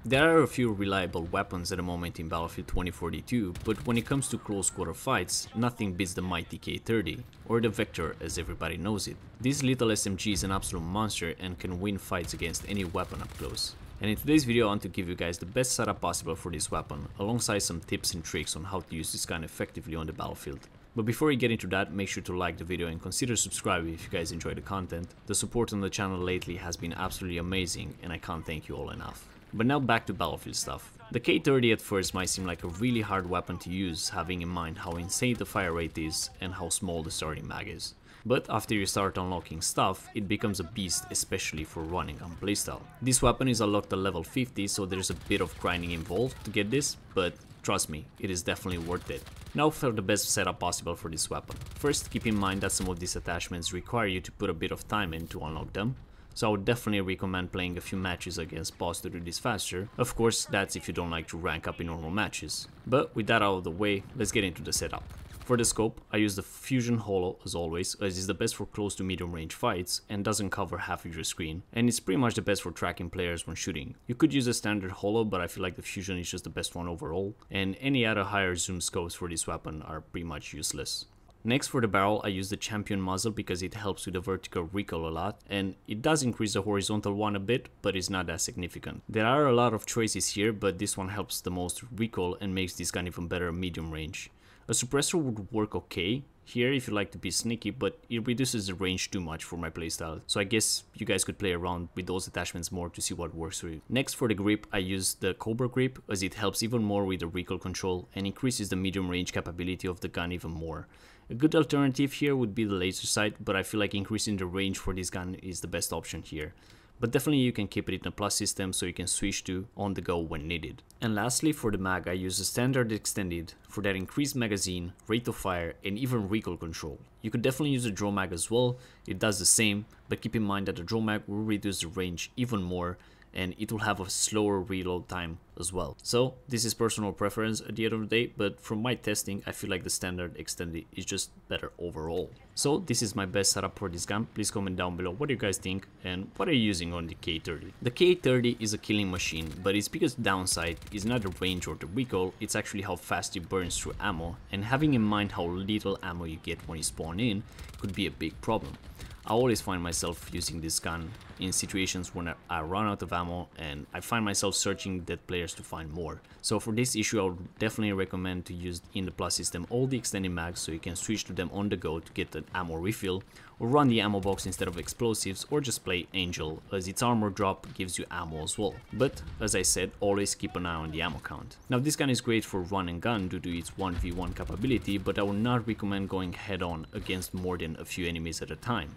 There are a few reliable weapons at the moment in Battlefield 2042, but when it comes to close quarter fights, nothing beats the mighty K30, or the Vector as everybody knows it. This little SMG is an absolute monster and can win fights against any weapon up close. And in today's video I want to give you guys the best setup possible for this weapon, alongside some tips and tricks on how to use this gun effectively on the battlefield. But before we get into that, make sure to like the video and consider subscribing if you guys enjoy the content. The support on the channel lately has been absolutely amazing and I can't thank you all enough. But now back to Battlefield stuff. The K30 at first might seem like a really hard weapon to use, having in mind how insane the fire rate is and how small the starting mag is. But after you start unlocking stuff, it becomes a beast, especially for running on playstyle. This weapon is unlocked at level 50, so there's a bit of grinding involved to get this, but trust me, it is definitely worth it. Now for the best setup possible for this weapon. First, keep in mind that some of these attachments require you to put a bit of time in to unlock them. So I would definitely recommend playing a few matches against boss to do this faster. Of course, that's if you don't like to rank up in normal matches. But with that out of the way, let's get into the setup. For the scope, I use the Fusion Holo as always, as it's the best for close to medium range fights and doesn't cover half of your screen, and it's pretty much the best for tracking players when shooting. You could use a standard Holo, but I feel like the Fusion is just the best one overall, and any other higher zoom scopes for this weapon are pretty much useless. Next, for the barrel, I use the Champion muzzle because it helps with the vertical recoil a lot, and it does increase the horizontal one a bit, but it's not that significant. There are a lot of choices here, but this one helps the most recoil and makes this gun even better medium range. A suppressor would work okay here if you like to be sneaky, but it reduces the range too much for my playstyle, so I guess you guys could play around with those attachments more to see what works for you. Next, for the grip, I use the Cobra grip as it helps even more with the recoil control and increases the medium range capability of the gun even more. A good alternative here would be the laser sight, but I feel like increasing the range for this gun is the best option here. But definitely you can keep it in a plus system so you can switch to on the go when needed. And lastly, for the mag, I use the standard extended for that increased magazine, rate of fire and even recoil control. You could definitely use a draw mag as well, it does the same, but keep in mind that the draw mag will reduce the range even more and it will have a slower reload time as well. So this is personal preference at the end of the day, but from my testing I feel like the standard extended is just better overall. So this is my best setup for this gun. Please comment down below what you guys think and what are you using on the K30. The K30 is a killing machine, but its biggest downside is not the range or the recoil, it's actually how fast it burns through ammo, and having in mind how little ammo you get when you spawn in could be a big problem. I always find myself using this gun in situations when I run out of ammo and I find myself searching dead players to find more. So for this issue I would definitely recommend to use in the plus system all the extended mags so you can switch to them on the go to get an ammo refill, or run the ammo box instead of explosives, or just play Angel as its armor drop gives you ammo as well. But as I said, always keep an eye on the ammo count. Now this gun is great for run and gun due to its 1v1 capability, but I would not recommend going head on against more than a few enemies at a time.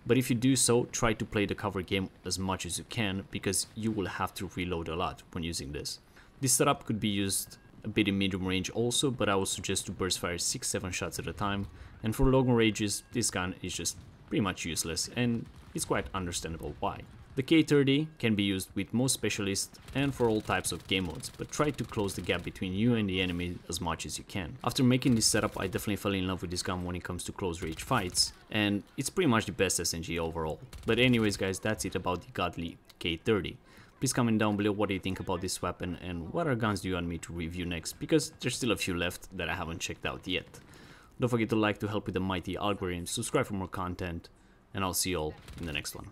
But if you do so, try to play the cover game as much as you can, because you will have to reload a lot when using this. This setup could be used a bit in medium range also, but I would suggest to burst fire 6-7 shots at a time, and for long ranges this gun is just pretty much useless, and it's quite understandable why. The K30 can be used with most specialists and for all types of game modes, but try to close the gap between you and the enemy as much as you can. After making this setup, I definitely fell in love with this gun when it comes to close range fights, and it's pretty much the best SMG overall. But anyways guys, that's it about the godly K30. Please comment down below what do you think about this weapon and what other guns do you want me to review next, because there's still a few left that I haven't checked out yet. Don't forget to like to help with the mighty algorithm, subscribe for more content, and I'll see you all in the next one.